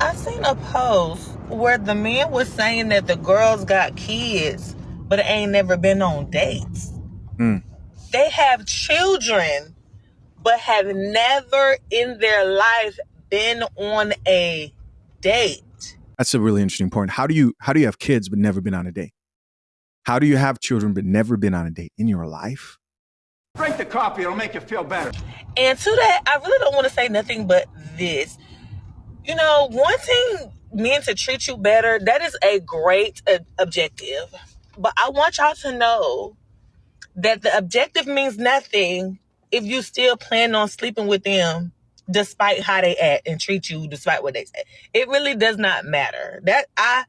I seen a post where the man was saying that the girls got kids, but ain't never been on dates. They have children, but have never in their life been on a date. That's a really interesting point. How do you have kids but never been on a date? How do you have children but never been on a date in your life? Drink the coffee, it'll make you feel better. And to that, I really don't want to say nothing but this. You know, wanting men to treat you better, that is a great objective. But I want y'all to know that the objective means nothing if you still plan on sleeping with them despite how they act and treat you, despite what they say. It really does not matter. That I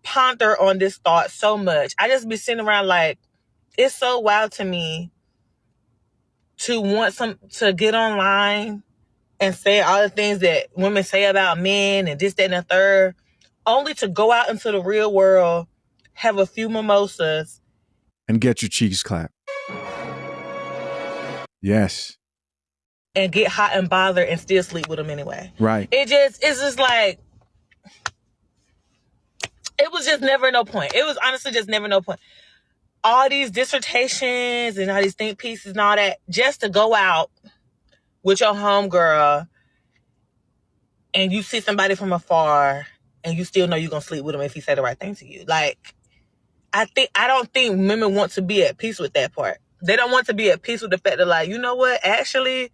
ponder on this thought so much. I just be sitting around like, it's so wild to me to want to get online and say all the things that women say about men and this, that, and the third, only to go out into the real world, have a few mimosas, and get your cheeks clapped. Yes. And get hot and bothered and still sleep with them anyway. Right. It's just like, it was just never no point. It was honestly just never no point. All these dissertations and all these think pieces and all that, just to go out with your homegirl and you see somebody from afar and you still know you're going to sleep with him if he said the right thing to you. Like, I don't think women want to be at peace with that part. They don't want to be at peace with the fact that, like, you know what? Actually,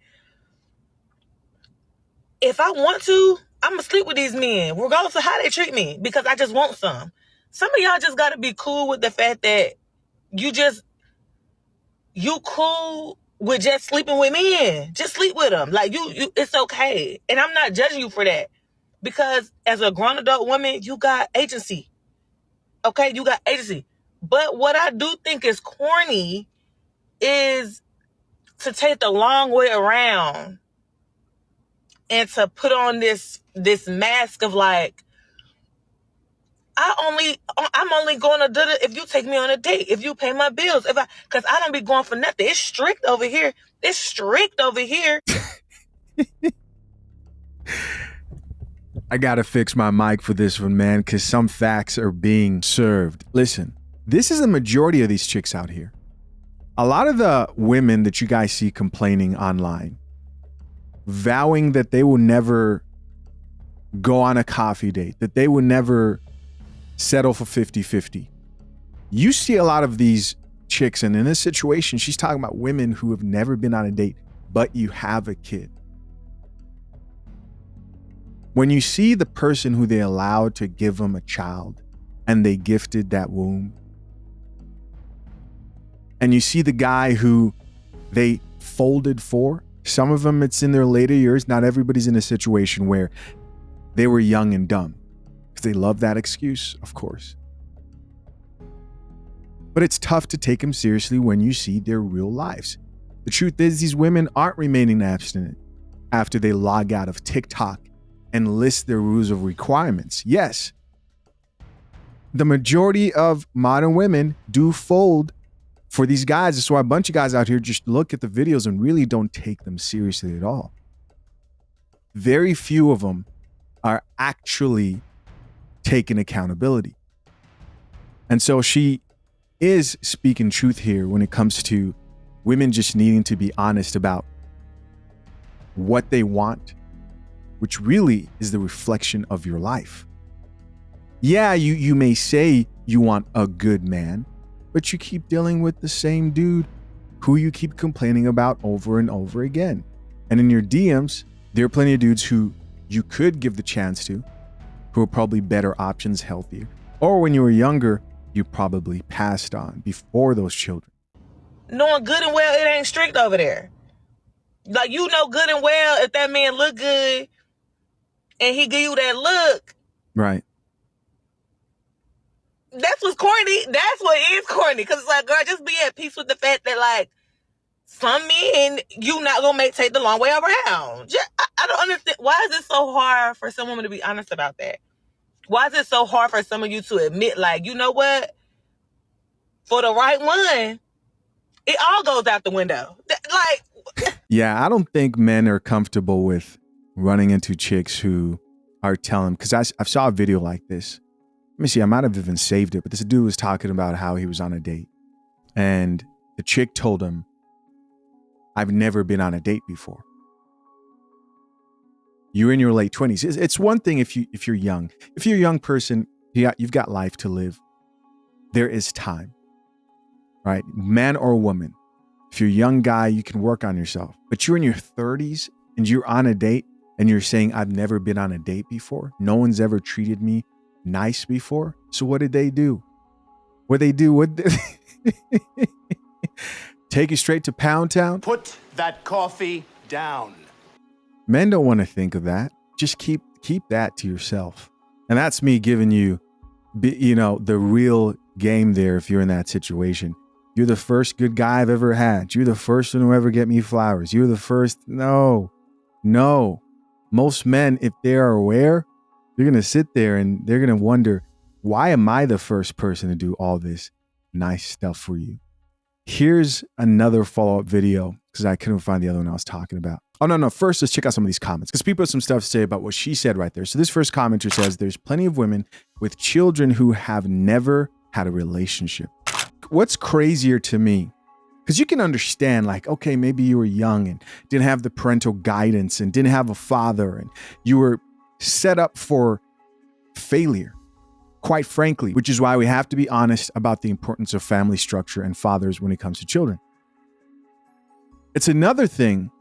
if I want to, I'm going to sleep with these men, regardless of how they treat me, because I just want some. Some of y'all just got to be cool with the fact that you cool with just sleeping with men. Just sleep with them. Like, you, it's okay. And I'm not judging you for that. Because as a grown adult woman, you got agency. Okay? You got agency. But what I do think is corny is to take the long way around and to put on this mask of like, I'm only going to do it if you take me on a date, if you pay my bills, because I don't be going for nothing. It's strict over here. I gotta fix my mic for this one, man, because some facts are being served. Listen, this is a majority of these chicks out here. A lot of the women that you guys see complaining online, vowing that they will never go on a coffee date, that they will never settle for 50-50. You see a lot of these chicks, and in this situation, she's talking about women who have never been on a date, but you have a kid. When you see the person who they allowed to give them a child and they gifted that womb, and you see the guy who they folded for, some of them it's in their later years. Not everybody's in a situation where they were young and dumb, because they love that excuse, of course. But it's tough to take them seriously when you see their real lives. The truth is, these women aren't remaining abstinent after they log out of TikTok and list their rules of requirements. Yes, the majority of modern women do fold for these guys. That's why a bunch of guys out here just look at the videos and really don't take them seriously at all. Very few of them are actually taking accountability. And so she is speaking truth here when it comes to women just needing to be honest about what they want, which really is the reflection of your life. Yeah, you may say you want a good man, but you keep dealing with the same dude who you keep complaining about over and over again. And in your DMs, there are plenty of dudes who you could give the chance to, who are probably better options, healthier. Or when you were younger, you probably passed on before those children. Knowing good and well it ain't strict over there. Like, you know good and well if that man look good and he give you that look. Right. That's what's corny. That's what is corny. Because it's like, girl, just be at peace with the fact that, like, some men you not going to take the long way around. I don't understand. Why is it so hard for some women to be honest about that? Why is it so hard for some of you to admit, like, you know what? For the right one, it all goes out the window. Yeah, I don't think men are comfortable with running into chicks who are telling, because I saw a video like this. Let me see, I might have even saved it, but this dude was talking about how he was on a date. And the chick told him, I've never been on a date before. You're in your late 20s. It's one thing if you're young. If you're a young person, you've got life to live. There is time, right? Man or woman. If you're a young guy, you can work on yourself. But you're in your 30s and you're on a date and you're saying, I've never been on a date before. No one's ever treated me nice before. So what did they do? Take you straight to Pound Town? Put that coffee down. Men don't want to think of that. Just keep that to yourself. And that's me giving you, the real game there if you're in that situation. You're the first good guy I've ever had. You're the first one to ever get me flowers. You're the first. No. Most men, if they are aware, they're going to sit there and they're going to wonder, why am I the first person to do all this nice stuff for you? Here's another follow-up video because I couldn't find the other one I was talking about. Oh, no. First, let's check out some of these comments because people have some stuff to say about what she said right there. So this first commenter says, there's plenty of women with children who have never had a relationship. What's crazier to me, because you can understand like, okay, maybe you were young and didn't have the parental guidance and didn't have a father and you were set up for failure, quite frankly, which is why we have to be honest about the importance of family structure and fathers when it comes to children. It's another thing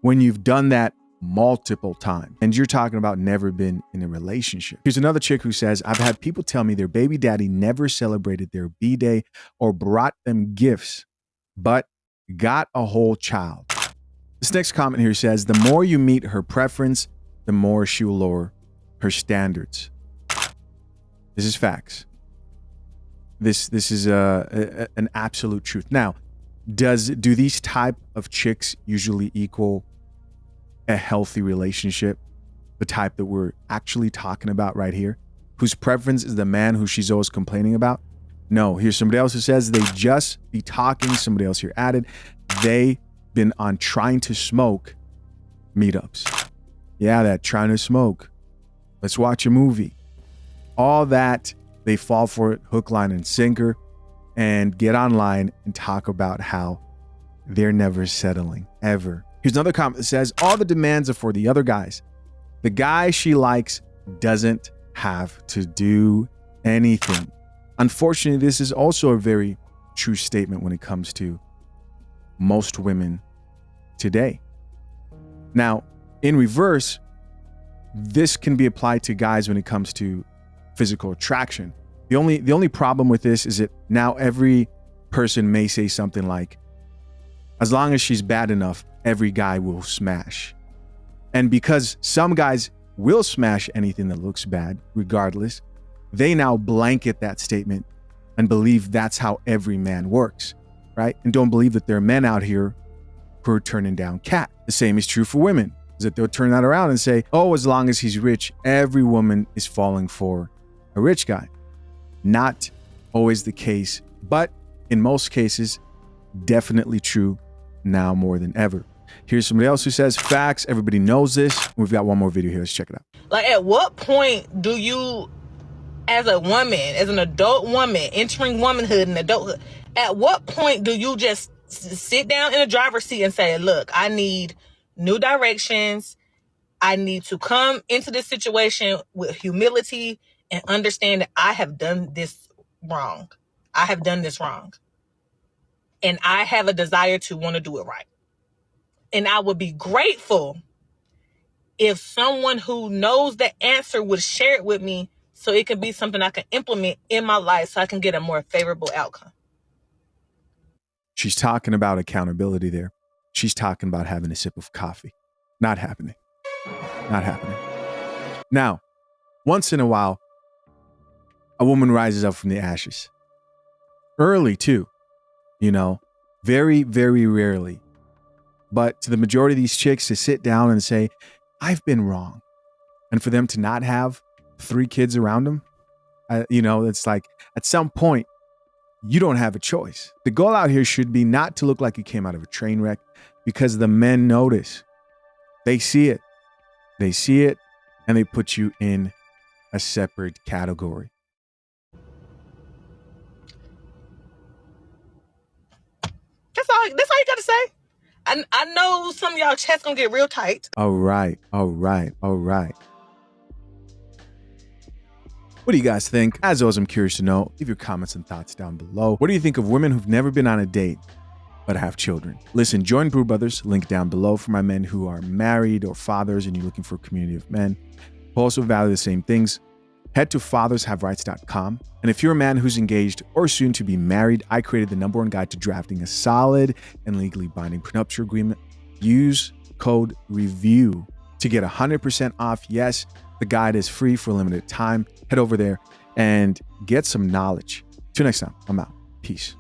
when you've done that multiple times and you're talking about never been in a relationship. Here's another chick who says, I've had people tell me their baby daddy never celebrated their B-day or brought them gifts, but got a whole child. This next comment here says, the more you meet her preference, the more she will lower her standards. This is facts. This is an absolute truth. Now, do these type of chicks usually equal a healthy relationship? The type that we're actually talking about right here, whose preference is the man who she's always complaining about? No, here's somebody else who says they just be talking. Somebody else here added, they been on trying to smoke meetups. Yeah, that trying to smoke. Let's watch a movie. All that, they fall for it, hook, line, and sinker, and get online and talk about how they're never settling, ever. Here's another comment that says, all the demands are for the other guys. The guy she likes doesn't have to do anything. Unfortunately, this is also a very true statement when it comes to most women today. Now, in reverse, this can be applied to guys when it comes to physical attraction. The only problem with this is that now every person may say something like, as long as she's bad enough, every guy will smash. And because some guys will smash anything that looks bad, regardless, they now blanket that statement and believe that's how every man works, right? And don't believe that there are men out here who are turning down cat. The same is true for women, is that they'll turn that around and say, oh, as long as he's rich, every woman is falling for a rich guy. Not always the case, but in most cases, definitely true now more than ever. Here's somebody else who says, facts, everybody knows this. We've got one more video here. Let's check it out. Like, at what point do you, as a woman, as an adult woman, entering womanhood and adulthood, at what point do you just sit down in a driver's seat and say, look, I need new directions. I need to come into this situation with humility and understand that I have done this wrong. I have done this wrong. And I have a desire to want to do it right. And I would be grateful if someone who knows the answer would share it with me so it can be something I can implement in my life so I can get a more favorable outcome. She's talking about accountability there. She's talking about having a sip of coffee. Not happening. Not happening. Now, once in a while, a woman rises up from the ashes. Early, too. Very, very rarely. But to the majority of these chicks to sit down and say, I've been wrong. And for them to not have 3 kids around them, it's like at some point, you don't have a choice. The goal out here should be not to look like you came out of a train wreck, because the men notice. They see it. They see it. and they put you in a separate category. That's all you got to say. I know some of y'all chest gonna get real tight. All right. What do you guys think? As always, I'm curious to know. Leave your comments and thoughts down below. What do you think of women who've never been on a date but have children? Listen, join Brew Brothers, link down below for my men who are married or fathers and you're looking for a community of men who also value the same things. Head to fathershaverights.com. And if you're a man who's engaged or soon to be married, I created the #1 guide to drafting a solid and legally binding prenuptial agreement. Use code REVIEW to get 100% off. Yes, the guide is free for a limited time. Head over there and get some knowledge. Till next time, I'm out. Peace.